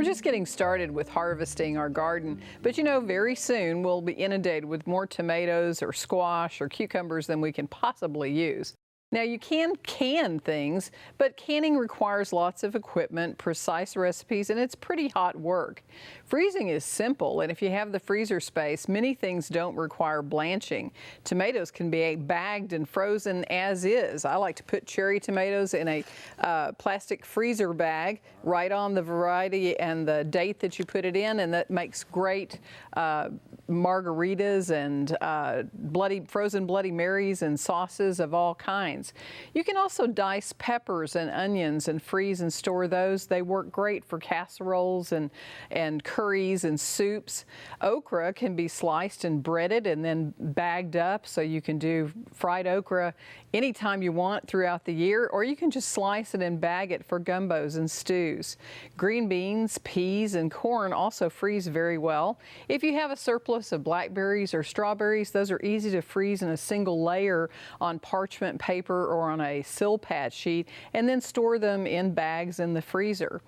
We're just getting started with harvesting our garden, but very soon we'll be inundated with more tomatoes or squash or cucumbers than we can possibly use. Now, you can can things, but canning requires lots of equipment, precise recipes, and it's pretty hot work. Freezing is simple, and if you have the freezer space, many things don't require blanching. Tomatoes can be bagged and frozen as is. I like to put cherry tomatoes in a plastic freezer bag, write on the variety and the date that you put it in, and that makes great margaritas and frozen Bloody Marys and sauces of all kinds. You can also dice peppers and onions and freeze and store those. They work great for casseroles and curries and soups. Okra can be sliced and breaded and then bagged up, so you can do fried okra anytime you want throughout the year, or you can just slice it and bag it for gumbos and stews. Green beans, peas, and corn also freeze very well. If you have a surplus of blackberries or strawberries, those are easy to freeze in a single layer on parchment paper or on a Silpat sheet, and then store them in bags in the freezer.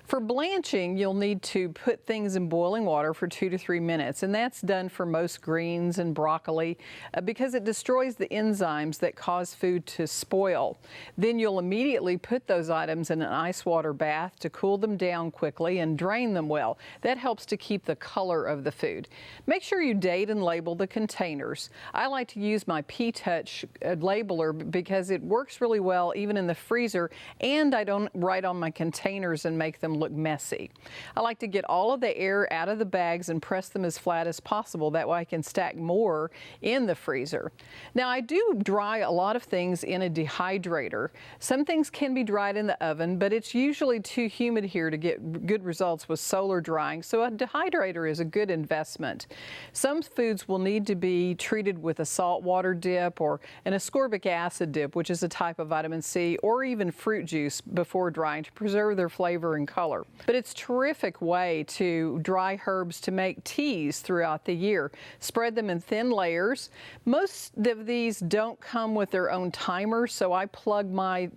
For blanching, you'll need to put things in boiling water for 2 to 3 minutes, and that's done for most greens and broccoli because it destroys the enzymes that cause food to spoil. Then you'll immediately put those items in an ice water bath to cool them down quickly and drain them well. That helps to keep the color of the food. Make sure you date and label the containers. I like to use my P-Touch labeler because it works really well even in the freezer, and I don't write on my containers and make them look messy. I like to get all of the air out of the bags and press them as flat as possible. That way I can stack more in the freezer. Now, I do dry a lot of things in a dehydrator. Some things can be dried in the oven, but it's usually too humid here to get good results with solar drying, so a dehydrator is a good investment. Some foods will need to be treated with a saltwater dip or an ascorbic acid dip, which is a type of vitamin C, or even fruit juice before drying to preserve their flavor and color. But it's a terrific way to dry herbs to make teas throughout the year. Spread them in thin layers. Most of these don't come with their own timer, so I plug my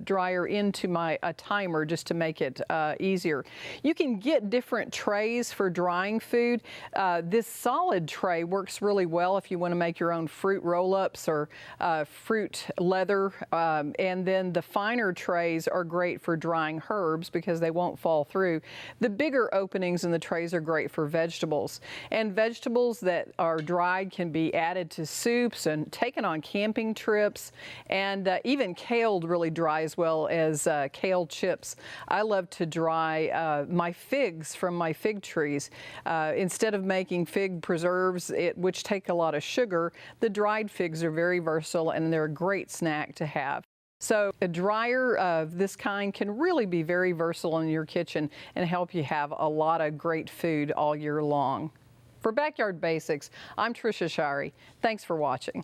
dryer into a timer just to make it easier. You can get different trays for drying food. This solid tray works really well if you want to make your own fruit roll-ups or fruit leather, and then the finer trays are great for drying herbs because they won't fall through. The bigger openings in the trays are great for vegetables, and vegetables that are dried can be added to soups and taken on camping trips, and even kale really dries well as kale chips. I love to dry my figs from my fig trees. Instead of making fig preserves, which take a lot of sugar, the dried figs are very versatile and they're a great snack to have. So a dryer of this kind can really be very versatile in your kitchen and help you have a lot of great food all year long. For Backyard Basics, I'm Trisha Shirey. Thanks for watching.